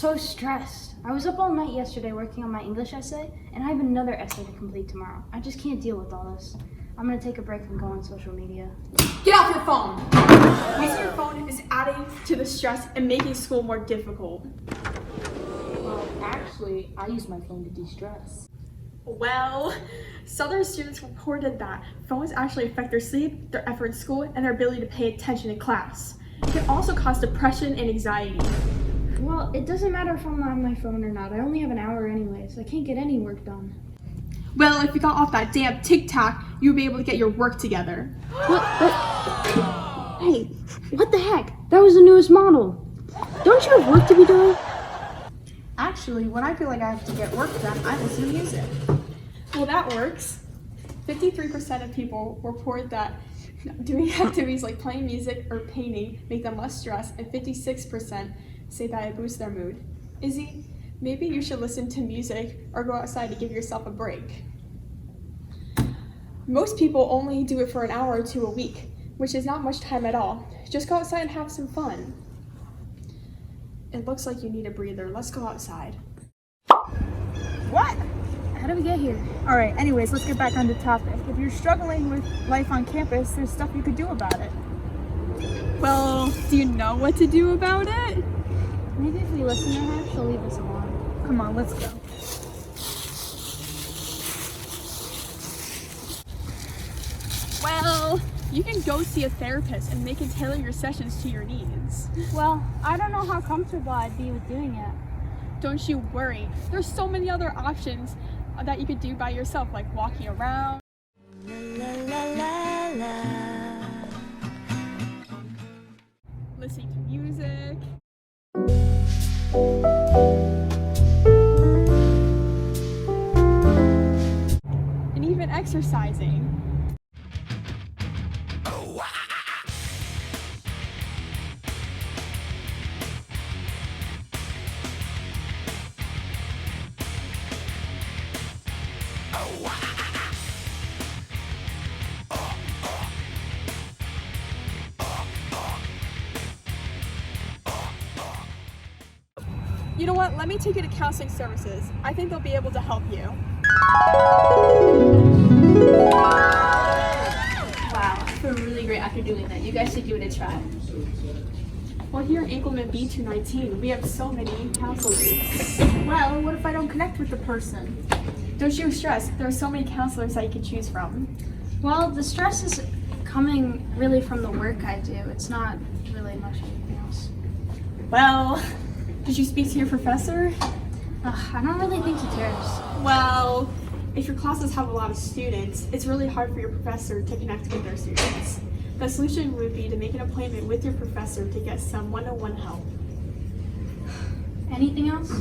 so stressed. I was up all night yesterday working on my English essay, and I have another essay to complete tomorrow. I just can't deal with all this. I'm gonna take a break from going on social media. Get off your phone! Using your phone is adding to the stress and making school more difficult. Well, actually, I use my phone to de-stress. Well, Southern students reported that phones actually affect their sleep, their effort in school, and their ability to pay attention in class. It can also cause depression and anxiety. Well, it doesn't matter if I'm on my phone or not. I only have an hour anyways. I can't get any work done. Well, if you got off that damn TikTok, you'd be able to get your work together. What? Hey, what the heck? That was the newest model. Don't you have work to be doing? Actually, when I feel like I have to get work done, I listen to music. Well, that works. 53% of people report that doing activities like playing music or painting make them less stressed, and 56% say that it boosts their mood. Izzy, maybe you should listen to music or go outside to give yourself a break. Most people only do it for an hour or two a week, which is not much time at all. Just go outside and have some fun. It looks like you need a breather. Let's go outside. What? How did we get here? All right, anyways, let's get back on the topic. If you're struggling with life on campus, there's stuff you could do about it. Well, do you know what to do about it? Maybe if we listen to her, she'll leave us alone. Come on, let's go. Well, you can go see a therapist and they can tailor your sessions to your needs. Well, I don't know how comfortable I'd be with doing it. Don't you worry. There's so many other options that you could do by yourself, like walking around, listening to music, and even exercising. You know what? Let me take you to counseling services. I think they'll be able to help you. Wow, I feel really great after doing that. You guys should give it a try. Well, here at Engelman B219, we have so many counselors. Well, what if I don't connect with the person? Don't you stress. There are so many counselors that you can choose from. Well, the stress is coming really from the work I do. It's not really much anything else. Well, did you speak to your professor? I don't really think he cares. Well, if your classes have a lot of students, it's really hard for your professor to connect with their students. The solution would be to make an appointment with your professor to get some one-on-one help. Anything else?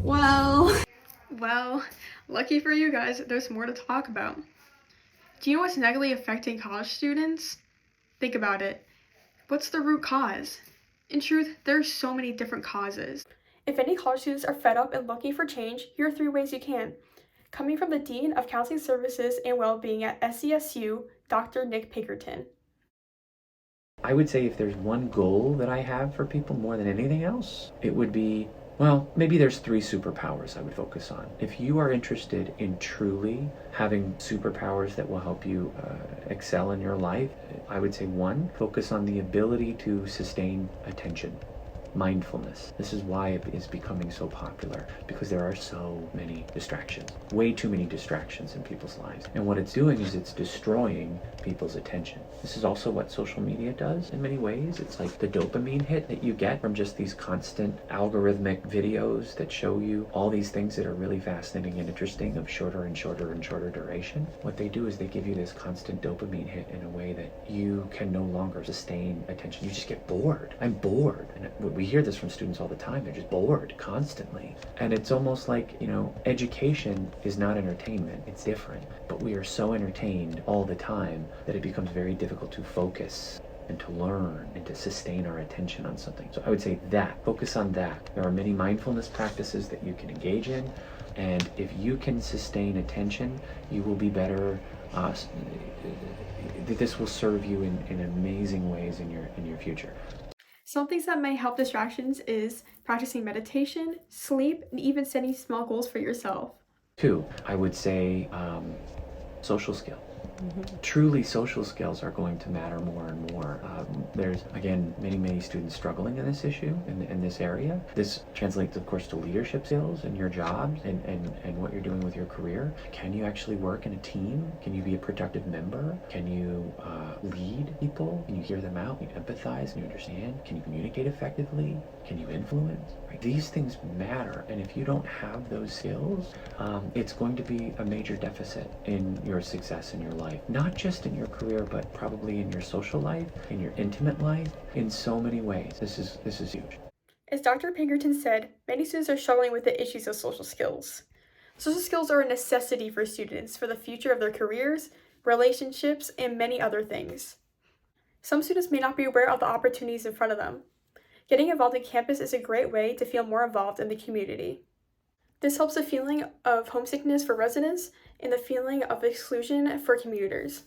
Well, lucky for you guys, there's more to talk about. Do you know what's negatively affecting college students? Think about it. What's the root cause? In truth, there are so many different causes. If any college students are fed up and looking for change, here are 3 ways you can. Coming from the Dean of Counseling Services and Wellbeing at SCSU, Dr. Nick Pinkerton. I would say if there's one goal that I have for people more than anything else, it would be, well, maybe there's 3 superpowers I would focus on. If you are interested in truly having superpowers that will help you excel in your life, I would say 1, focus on the ability to sustain attention. Mindfulness. This is why it is becoming so popular, because there are so many distractions, way too many distractions in people's lives. And what it's doing is it's destroying people's attention. This is also what social media does in many ways. It's like the dopamine hit that you get from just these constant algorithmic videos that show you all these things that are really fascinating and interesting of shorter and shorter and shorter duration. What they do is they give you this constant dopamine hit in a way that you can no longer sustain attention. You just get bored. I'm bored. And we hear this from students all the time. They're just bored constantly. And it's almost like, education is not entertainment. It's different. But we are so entertained all the time that it becomes very difficult to focus and to learn and to sustain our attention on something. So I would say that, focus on that. There are many mindfulness practices that you can engage in. And if you can sustain attention, you will be better. This will serve you in amazing ways in your future. Some things that may help distractions is practicing meditation, sleep, and even setting small goals for yourself. 2, I would say social skills. Truly, social skills are going to matter more and more. There's, again, many students struggling in this issue, in this area. This translates, of course, to leadership skills in your jobs and what you're doing with your career. Can you actually work in a team? Can you be a productive member? Can you lead people? Can you hear them out? Can you empathize? Can you understand? Can you communicate effectively? Can you influence? Right? These things matter, and if you don't have those skills, it's going to be a major deficit in your success in your life. Not just in your career, but probably in your social life, in your intimate life, in so many ways. This is huge. As Dr. Pinkerton said, many students are struggling with the issues of social skills. Social skills are a necessity for students for the future of their careers, relationships, and many other things. Some students may not be aware of the opportunities in front of them. Getting involved in campus is a great way to feel more involved in the community. This helps the feeling of homesickness for residents and the feeling of exclusion for commuters.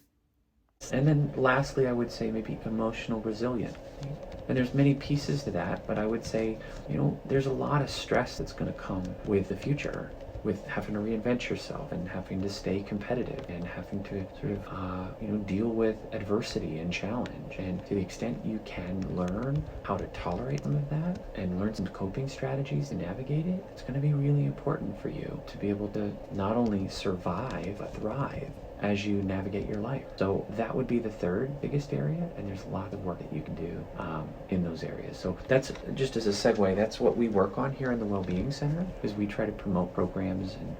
And then lastly, I would say maybe emotional resilience. And there's many pieces to that, but I would say, there's a lot of stress that's going to come with the future, with having to reinvent yourself and having to stay competitive and having to sort of, deal with adversity and challenge. And to the extent you can learn how to tolerate some of that and learn some coping strategies to navigate it, it's going to be really important for you to be able to not only survive, but thrive as you navigate your life. So that would be the third biggest area, and there's a lot of work that you can do in those areas. So that's just as a segue, that's what we work on here in the Wellbeing Center, is we try to promote programs and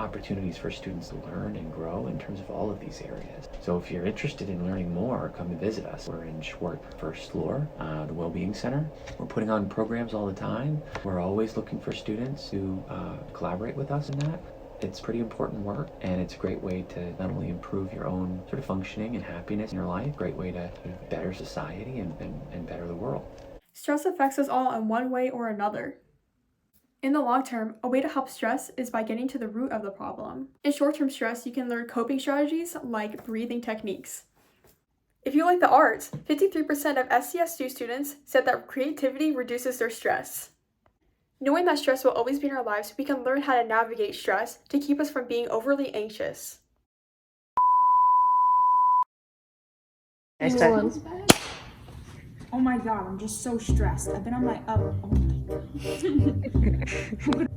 opportunities for students to learn and grow in terms of all of these areas. So if you're interested in learning more, come and visit us. We're in Schwartz first floor, the Wellbeing Center. We're putting on programs all the time. We're always looking for students to collaborate with us in that. It's pretty important work, and it's a great way to not only improve your own sort of functioning and happiness in your life, great way to sort of better society and better the world. Stress affects us all in one way or another. In the long term, a way to help stress is by getting to the root of the problem. In short-term stress, you can learn coping strategies like breathing techniques. If you like the arts, 53% of SCSU students said that creativity reduces their stress. Knowing that stress will always be in our lives, we can learn how to navigate stress to keep us from being overly anxious. Oh my god, I'm just so stressed. I've been on my oh my god.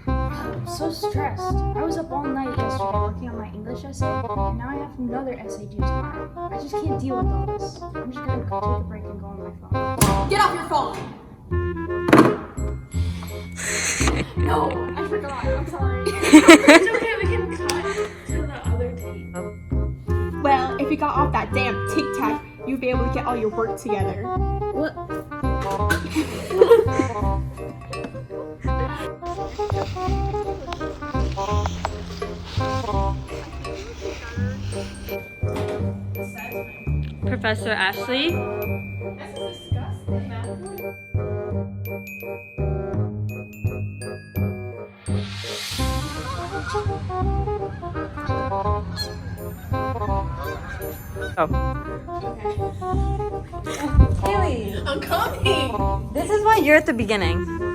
I'm so stressed. I was up all night yesterday working on my English essay, and now I have another essay due tomorrow. I just can't deal with all this. I'm just gonna go take a break and go on my phone. Get off your phone! No, I forgot. I'm sorry. It's okay, we can cut to the other tape. Well, if you got off that damn tic-tac, you'd be able to get all your work together. What? Professor Ashley? This is disgusting, man. Haley, I'm coming! this is why you're at the beginning.